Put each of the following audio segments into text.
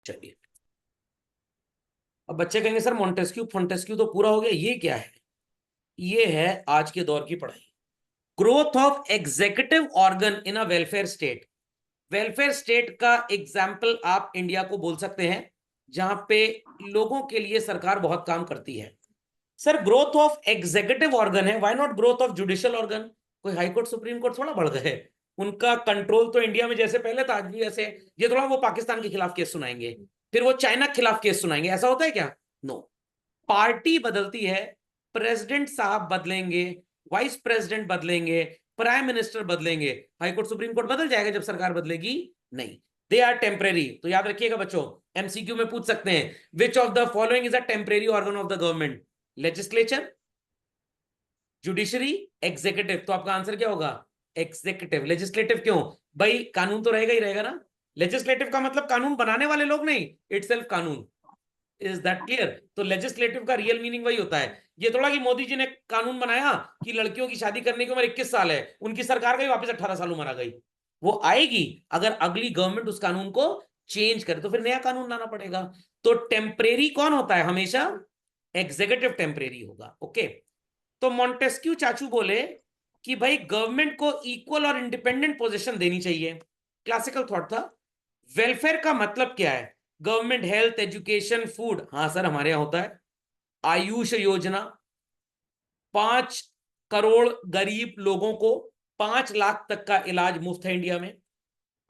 चलिए, अब बच्चे कहेंगे सर मोंटेस्क्यू फॉन्टेस्क्यू तो पूरा हो गया, ये क्या है? ये है आज के दौर की पढ़ाई। Growth of executive organ in a welfare state. Welfare state का एग्जाम्पल आप इंडिया को बोल सकते हैं, जहां पे लोगों के लिए सरकार बहुत काम करती है। Sir growth of executive organ है, why not growth of judicial organ? कोई हाई कोर्ट सुप्रीम कोर्ट थोड़ा बढ़ गए, उनका कंट्रोल तो इंडिया में जैसे पहले था आज भी वैसे। ये थोड़ा वो पाकिस्तान के खिलाफ केस सुनाएंगे, फिर वो चाइना के खिलाफ केस सुनाएंगे, ऐसा होता है क्या? नो। पार्टी बदलती है, प्रेसिडेंट साहब बदलेंगे, वाइस प्रेसिडेंट बदलेंगे, प्राइम मिनिस्टर बदलेंगे, हाई कोर्ट सुप्रीम कोर्ट बदल जाएगा जब सरकार बदलेगी? नहीं, दे आर टेम्परेरी। तो याद रखिएगा बच्चों, एमसीक्यू में पूछ सकते हैं, which of the following is a temporary organ of the government? Legislature, judiciary, executive. तो आपका आंसर क्या होगा? एग्जीक्यूटिव। लेजिस्लेटिव क्यों? भाई कानून तो रहेगा ही रहेगा ना। लेजिस्लेटिव का मतलब कानून बनाने वाले लोग नहीं, इटसेल्फ कानून। Is that clear? तो लेजिस्लेटिव का रियल मीनिंग वही होता है। ये थोड़ा कि मोदी जी ने कानून बनाया कि लड़कियों की शादी करने की उम्र 21 साल है, उनकी सरकार गई वापस 18 साल उम्र आ गई। वो आएगी अगर अगली गवर्नमेंट उस कानून को चेंज करे, तो फिर नया कानून लाना पड़ेगा। तो टेम्परेरी कौन होता है? हमेशा एग्जीक्यूटिव टेम्परेरी होगा। ओके, तो मॉन्टेस्क्यू चाचू बोले कि भाई गवर्नमेंट को इक्वल और इंडिपेंडेंट पोजीशन देनी चाहिए। क्लासिकल थॉट था। वेलफेयर का मतलब क्या है? Government health, education, food. हाँ सर हमारे यहां होता है। आयुष योजना, 5 करोड़ गरीब लोगों को 5 लाख तक का इलाज मुफ्त है इंडिया में।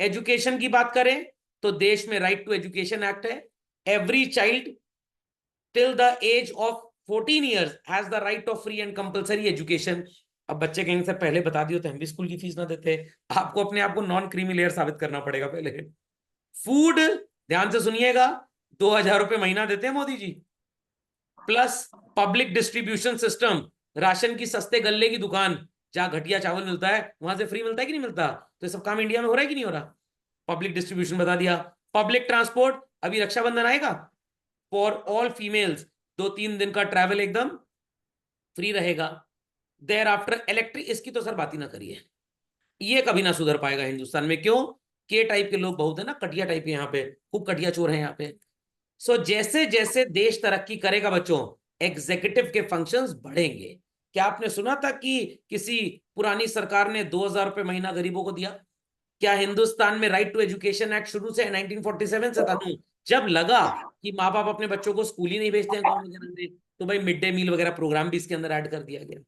एजुकेशन की बात करें तो देश में राइट टू एजुकेशन एक्ट है। Every child till the age of 14 years has the right of free and compulsory education. अब बच्चे कहेंगे सर पहले बता दियो तो हम भी स्कूल की फीस ना देते। आपको अपने आप को नॉन क्रीमी लेयर साबित करना पड़ेगा पहले। फूड, ध्यान से सुनिएगा, 2,000 रुपए महीना देते हैं Modi ji, plus public distribution system, ration की सस्ते गल्ले की दुकान, जहां घटिया चावल मिलता है वहां से फ्री मिलता है कि नहीं मिलता? तो ये सब काम इंडिया में हो रहा है कि नहीं हो रहा? पब्लिक डिस्ट्रीब्यूशन बता दिया। पब्लिक ट्रांसपोर्ट, अभी रक्षाबंधन आएगा, फॉर ऑल फीमेल्स 2-3 दिन का ट्रैवल एकदम फ्री रहेगा। देयर आफ्टर इलेक्ट्रिक, इसकी तो सर बात ही ना करिए, ये कभी ना सुधर पाएगा हिंदुस्तान में। क्यों? के टाइप के लोग बहुत है ना, कटिया टाइप के, यहाँ पे खूब कटिया चोर हैं यहाँ पे। सो जैसे जैसे देश तरक्की करेगा बच्चों, एग्जीक्यूटिव के फंक्शंस बढ़ेंगे। क्या आपने सुना था कि किसी पुरानी सरकार ने 2,000 रुपए महीना गरीबों को दिया? क्या हिंदुस्तान में राइट टू एजुकेशन एक्ट शुरू से 1947 से था? नहीं। जब लगा कि माँ बाप अपने बच्चों को स्कूल ही नहीं भेजते हैं गाँव वगैरह में, तो भाई मिड डे मील वगैरह प्रोग्राम भी इसके अंदर ऐड कर दिया गया।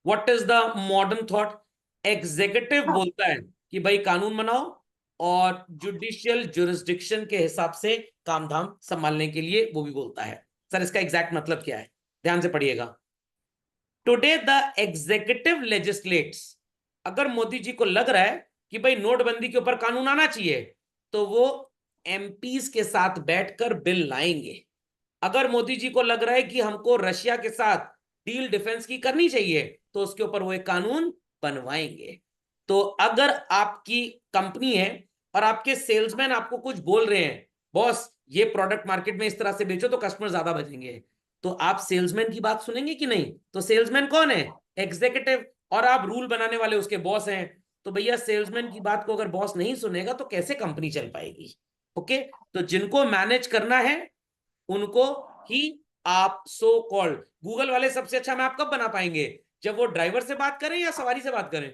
What is the modern thought? Executive बोलता है कि भाई कानून बनाओ, और जुडिशियल जुरिस्डिक्शन के हिसाब से काम धाम संभालने के लिए वो भी बोलता है। सर इसका एग्जैक्ट मतलब क्या है? ध्यान से पढ़िएगा। Today the executive legislates. अगर मोदी जी को लग रहा है कि भाई नोटबंदी के ऊपर कानून आना चाहिए, तो वो एमपीज के साथ बैठकर बिल लाएंगे। अगर मोदी जी को लग रहा है कि हमको रशिया के साथ डील डिफेंस की करनी चाहिए, तो उसके ऊपर वो एक कानून बनवाएंगे। तो अगर आपकी कंपनी है और आपके सेल्समैन आपको कुछ बोल रहे हैं, बॉस ये प्रोडक्ट मार्केट में इस तरह से बेचो तो कस्टमर ज्यादा बचेंगे, तो आप सेल्समैन की बात सुनेंगे कि नहीं? तो सेल्समैन कौन है? एग्जीक्यूटिव। और आप रूल बनाने वाले उसके बॉस हैं। तो भैया सेल्समैन की बात को अगर बॉस नहीं सुनेगा तो कैसे कंपनी चल पाएगी? ओके, तो जिनको मैनेज करना है उनको ही आप सो कॉल्ड गूगल वाले सबसे अच्छा मैप कब बना पाएंगे? जब वो ड्राइवर से बात करें या सवारी से बात करें?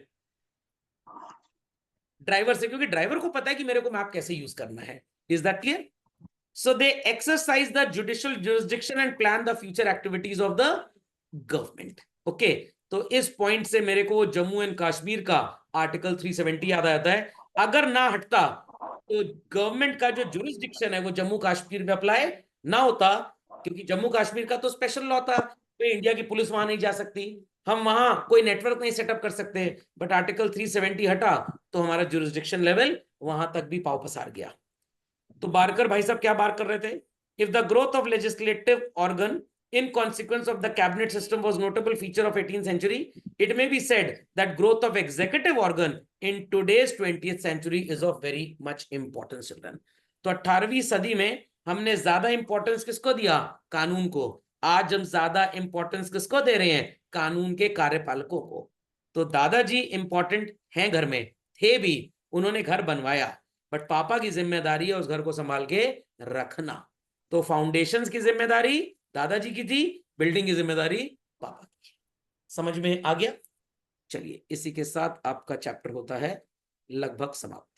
ड्राइवर से, क्योंकि ड्राइवर को पता है कि मेरे को मैप कैसे यूज करना है। Is that clear? So they exercise the judicial jurisdiction and plan the future activities of the government. Okay, तो इस पॉइंट से मेरे को जम्मू एंड कश्मीर का आर्टिकल 370 याद आता है। अगर ना हटता तो गवर्नमेंट का जो जुरिस्डिक्शन है वो जम्मू कश्मीर में अप्लाई ना होता, क्योंकि जम्मू कश्मीर का तो स्पेशल लॉ था, तो इंडिया की पुलिस वहां नहीं जा सकती, हम वहां कोई नेटवर्क नहीं सेटअप कर सकते। बट आर्टिकल 370 हटा तो हमारा जुरिस्डिक्शन लेवल वहां तक भी पाव पसार गया। तो बारकर भाई साहब क्या बात कर रहे थे? If the growth of legislative organ in consequence of the cabinet system was notable feature of 18th century, it may be said that growth of executive organ in today's 20th century is of very much importance children। तो 18वीं सदी में हमने ज्यादा importance किसको दिया? कानून को। आज हम ज्यादा इंपॉर्टेंस किसको दे रहे हैं? कानून के कार्यपालकों को। तो दादाजी इंपॉर्टेंट हैं घर में, थे भी, उन्होंने घर बनवाया, बट पापा की जिम्मेदारी है उस घर को संभाल के रखना। तो फाउंडेशंस की जिम्मेदारी दादाजी की थी, बिल्डिंग की जिम्मेदारी पापा की। समझ में आ गया? चलिए, इसी के साथ आपका चैप्टर होता है लगभग समाप्त।